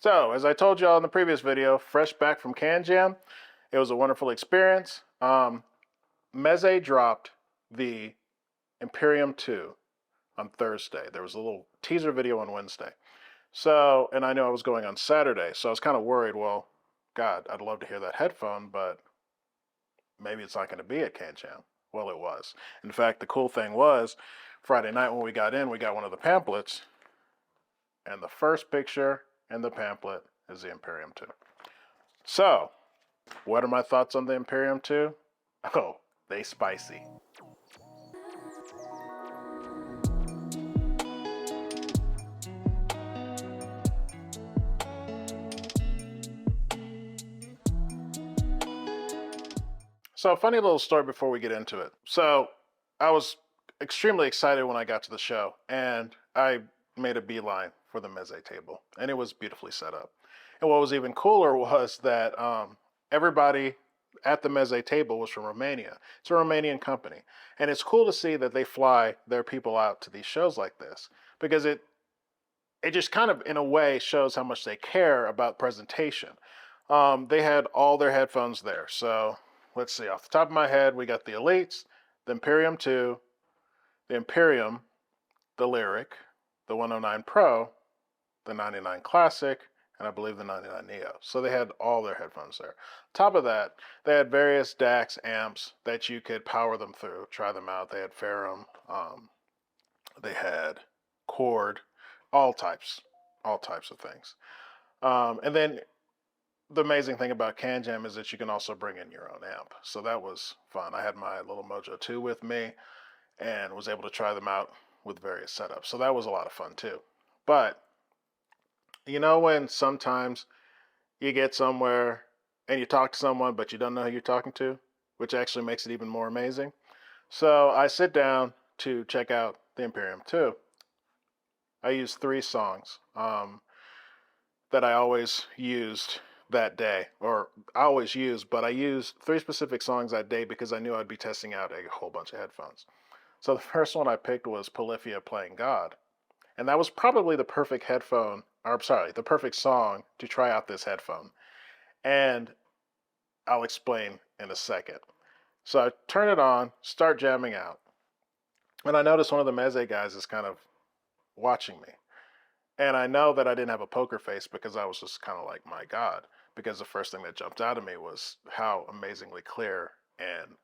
So, as I told y'all in the previous video, fresh back from CanJam, it was a wonderful experience. Meze dropped the Imperium 2 on Thursday. There was a little teaser video on Wednesday. So, and I knew I was going on Saturday, so I was kind of worried, well, God, I'd love to hear that headphone, but maybe it's not going to be at CanJam. Well, it was. In fact, the cool thing was, Friday night when we got in, we got one of the pamphlets, and the first picture in the pamphlet is the Imperium 2. So, what are my thoughts on the Imperium 2? Oh, they spicy. So, funny little story before we get into it. So, I was extremely excited when I got to the show, and I made a beeline for the Meze table, and it was beautifully set up. And what was even cooler was that everybody at the Meze table was from Romania. It's a Romanian company, and it's cool to see that they fly their people out to these shows like this because it just kind of in a way shows how much they care about presentation. They had all their headphones there, so let's see. Off the top of my head, we got the Elites, the Imperium 2, the Imperium, the Lyric, the 109 Pro, the 99 Classic, and I believe the 99 Neo. So they had all their headphones there. Top of that, they had various DACs amps that you could power them through, try them out. They had Ferrum, they had Cord, all types of things. And then the amazing thing about CanJam is that you can also bring in your own amp. So that was fun. I had my little Mojo 2 with me and was able to try them out with various setups. So that was a lot of fun too. But you know when sometimes you get somewhere and you talk to someone, but you don't know who you're talking to, which actually makes it even more amazing. So I sit down to check out the Imperium 2. I used 3 songs that I always used that day, or I always use, but I used 3 specific songs that day because I knew I'd be testing out a whole bunch of headphones. So the first one I picked was Polyphia Playing God. And that was probably the perfect headphone, or I'm sorry, the perfect song to try out this headphone. And I'll explain in a second. So I turn it on, start jamming out. And I notice one of the Meze guys is kind of watching me. And I know that I didn't have a poker face because I was just kind of like, my God. Because the first thing that jumped out at me was how amazingly clear and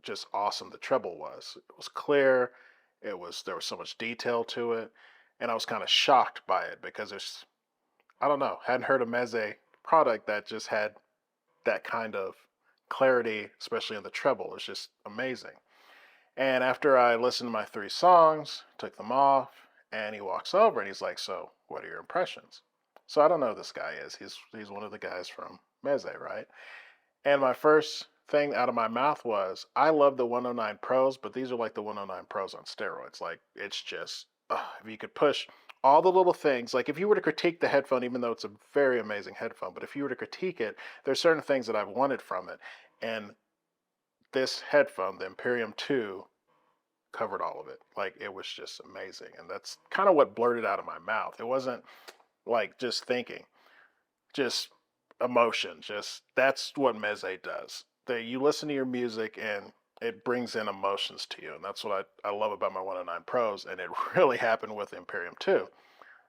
just awesome the treble was. It was clear. There was so much detail to it. And I was kind of shocked by it because I don't know, hadn't heard a Meze product that just had that kind of clarity, especially in the treble. It's just amazing. And after I listened to my 3 songs, took them off, and he walks over and he's like, "So, what are your impressions?" So I don't know who this guy is. He's one of the guys from Meze, right? And my first thing out of my mouth was, "I love the 109 Pros, but these are like the 109 Pros on steroids. Like it's just if you could push all the little things, like if you were to critique the headphone, even though it's a very amazing headphone, but if you were to critique it, there's certain things that I've wanted from it, and this headphone, the Imperium 2, covered all of it. Like it was just amazing. And that's kind of what blurted out of my mouth. It wasn't like just thinking, just emotion. Just that's what Meze does. You listen to your music and it brings in emotions to you. And that's what I love about my 109 Pros. And it really happened with the Imperium 2.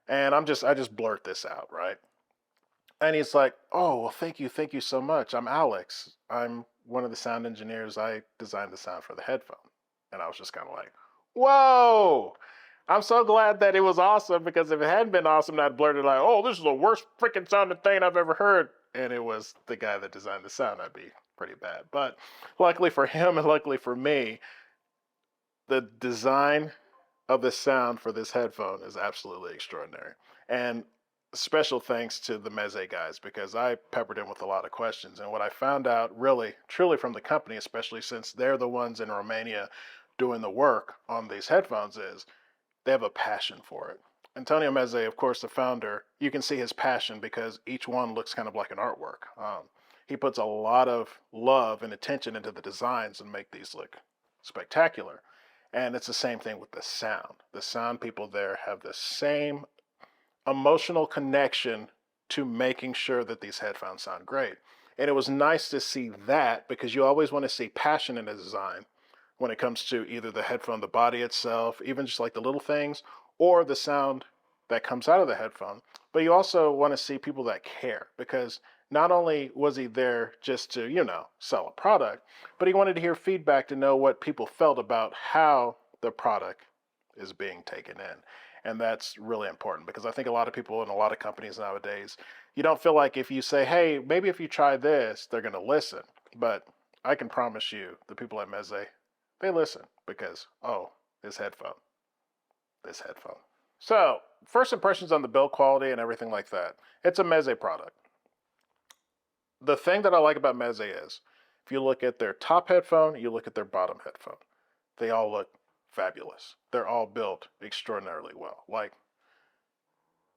And I just blurt this out, right? And he's like, "Oh, well, thank you so much. I'm Alex. I'm one of the sound engineers. I designed the sound for the headphone." And I was just kind of like, "Whoa!" I'm so glad that it was awesome because if it hadn't been awesome, I'd blurted like, "Oh, this is the worst freaking sounding thing I've ever heard." And it was the guy that designed the sound. I'd be pretty bad. But luckily for him and luckily for me, the design of the sound for this headphone is absolutely extraordinary. And special thanks to the Meze guys because I peppered him with a lot of questions. And what I found out really, truly from the company, especially since they're the ones in Romania doing the work on these headphones, is they have a passion for it. Antonio Meze, of course, the founder, you can see his passion because each one looks kind of like an artwork. He puts a lot of love and attention into the designs and make these look spectacular. And it's the same thing with the sound. The sound people there have the same emotional connection to making sure that these headphones sound great. And it was nice to see that, because you always want to see passion in a design when it comes to either the headphone, the body itself, even just like the little things, or the sound that comes out of the headphone. But you also want to see people that care, because not only was he there just to, sell a product, but he wanted to hear feedback to know what people felt about how the product is being taken in. And that's really important, because I think a lot of people in a lot of companies nowadays, you don't feel like if you say, hey, maybe if you try this, they're going to listen. But I can promise you, the people at Meze, they listen because, oh, this headphone. So, first impressions on the build quality and everything like that. It's a Meze product. The thing that I like about Meze is, if you look at their top headphone, you look at their bottom headphone, they all look fabulous. They're all built extraordinarily well. Like,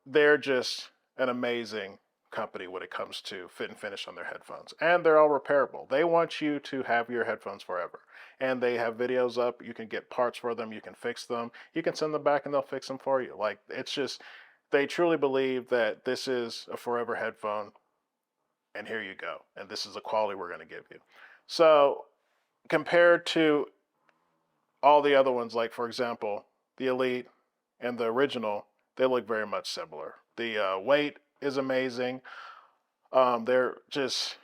they're just an amazing company when it comes to fit and finish on their headphones. And they're all repairable. They want you to have your headphones forever. And they have videos up. You can get parts for them. You can fix them. You can send them back and they'll fix them for you. Like, it's just, they truly believe that this is a forever headphone. And here you go. And this is the quality we're going to give you. So compared to all the other ones, like, for example, the Elite and the original, they look very much similar. The weight is amazing. They're just,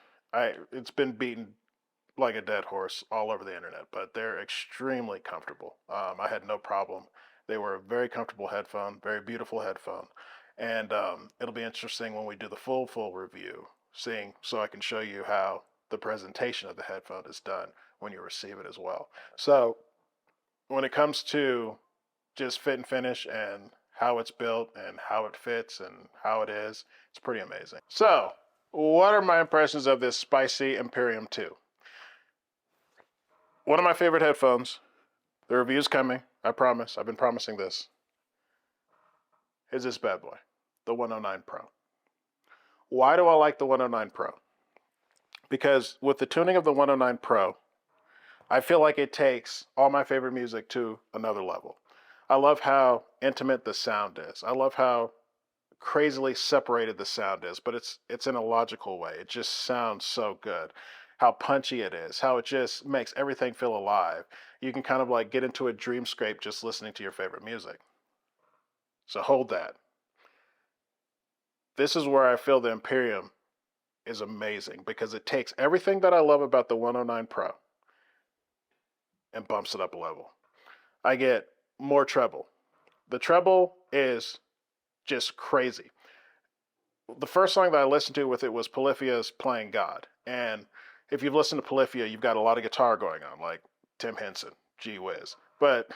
it's been beaten like a dead horse all over the internet, but they're extremely comfortable. I had no problem. They were a very comfortable headphone, very beautiful headphone. And it'll be interesting when we do the full review, so I can show you how the presentation of the headphone is done when you receive it as well. So when it comes to just fit and finish and how it's built and how it fits and how it is, it's pretty amazing. So what are my impressions of this Spicy Empyrean 2? One of my favorite headphones, the review's coming, I promise, I've been promising this, is this bad boy, the 109 Pro. Why do I like the 109 Pro? Because with the tuning of the 109 Pro, I feel like it takes all my favorite music to another level. I love how intimate the sound is. I love how crazily separated the sound is, but it's in a logical way. It just sounds so good. How punchy it is, how it just makes everything feel alive. You can kind of like get into a dreamscape just listening to your favorite music. So hold that. This is where I feel the Empyrean is amazing, because it takes everything that I love about the 109 Pro and bumps it up a level. I get more treble. The treble is just crazy. The first song that I listened to with it was Polyphia's Playing God. And if you've listened to Polyphia, you've got a lot of guitar going on, like Tim Henson, gee whiz. But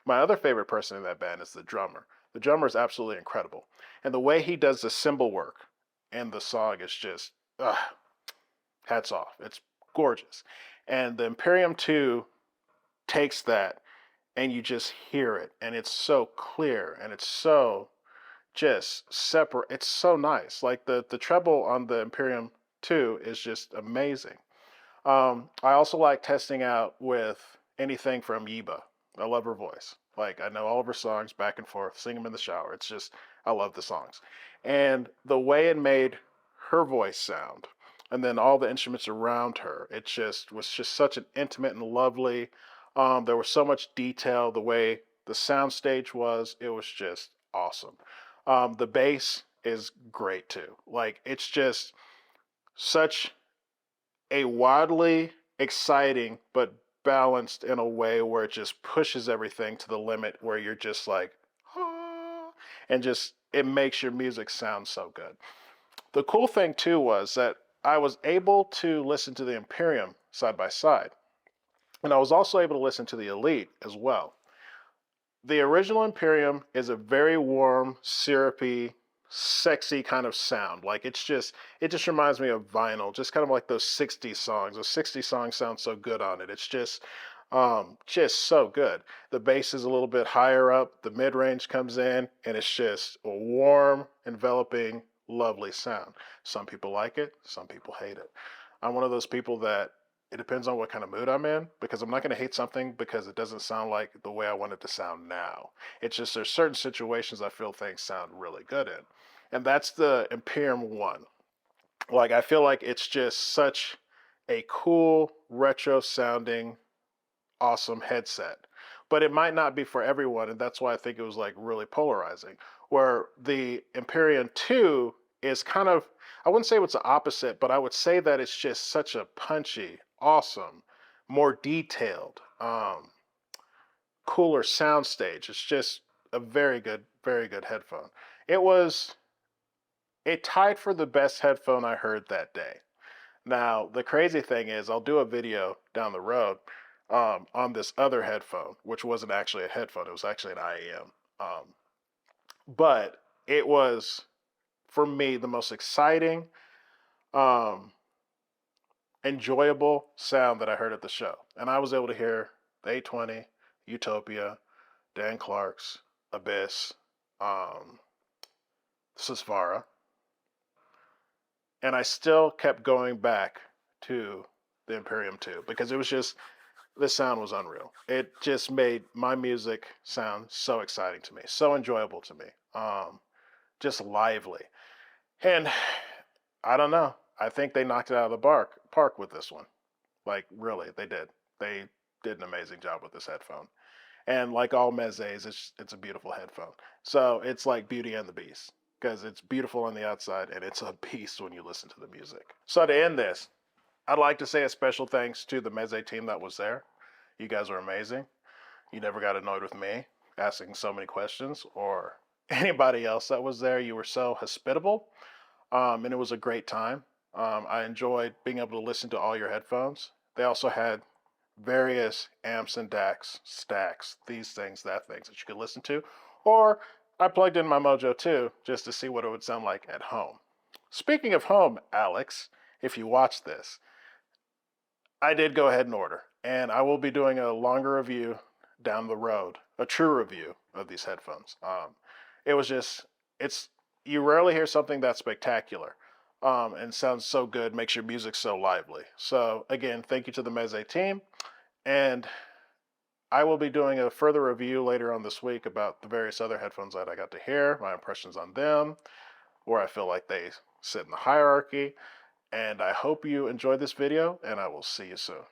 my other favorite person in that band is the drummer. The drummer is absolutely incredible. And the way he does the cymbal work in the song is just, hats off. It's gorgeous. And the Empyrean 2 takes that and you just hear it. And it's so clear and it's so just separate. It's so nice. Like the treble on the Empyrean 2 is just amazing. I also like testing out with anything from Yiba. I love her voice. Like, I know all of her songs back and forth, sing them in the shower. It's just, I love the songs. And the way it made her voice sound, and then all the instruments around her, it just was just such an intimate and lovely. There was so much detail, the way the sound stage was, it was just awesome. The bass is great too. Like, it's just such a wildly exciting but balanced in a way where it just pushes everything to the limit, where you're just like, ah, and just it makes your music sound so good. The cool thing too was that I was able to listen to the Empyrean side by side, and I was also able to listen to the Elite as well. The original Empyrean is a very warm, syrupy, sexy kind of sound. Like, it just reminds me of vinyl, just kind of like those 60s songs. Those 60s songs sound so good on it. It's just so good. The bass is a little bit higher up, the mid-range comes in, and it's just a warm, enveloping, lovely sound. Some people like it, some people hate it. I'm one of those people that it depends on what kind of mood I'm in, because I'm not going to hate something because it doesn't sound like the way I want it to sound now. It's just there's certain situations I feel things sound really good in. and that's the Imperium 1. Like, I feel like it's just such a cool, retro sounding, awesome headset. But it might not be for everyone, and that's why I think it was like really polarizing. Where the Empyrean 2 is kind of, I wouldn't say it's the opposite, but I would say that it's just such a punchy, awesome, more detailed, cooler soundstage. It's just a very good headphone. It was, it tied for the best headphone I heard that day. Now, the crazy thing is, I'll do a video down the road on this other headphone, which wasn't actually a headphone, it was actually an IEM. But it was, for me, the most exciting, um, enjoyable sound that I heard at the show. And I was able to hear the 820, Utopia, Dan Clark's, Abyss, um, Sisvara, and I still kept going back to the Imperium 2 because it was just, the sound was unreal. It just made my music sound so exciting to me, so enjoyable to me, just lively. And I don't know. I think they knocked it out of the park with this one. Like, really, they did. They did an amazing job with this headphone. And like all Mezes, it's a beautiful headphone. So it's like Beauty and the Beast because it's beautiful on the outside and it's a beast when you listen to the music. So to end this, I'd like to say a special thanks to the Meze team that was there. You guys are amazing. You never got annoyed with me asking so many questions or anybody else that was there. You were so hospitable, and it was a great time. I enjoyed being able to listen to all your headphones. They also had various amps and DACs, stacks, these things, that things that you could listen to. Or I plugged in my Mojo 2 just to see what it would sound like at home. Speaking of home, Alex, if you watch this, I did go ahead and order, and I will be doing a longer review down the road, a true review of these headphones. It was just, it's, you rarely hear something that spectacular, and sounds so good, makes your music so lively. So again, thank you to the Meze team, and I will be doing a further review later on this week about the various other headphones that I got to hear, my impressions on them, where I feel like they sit in the hierarchy. And I hope you enjoyed this video, and I will see you soon.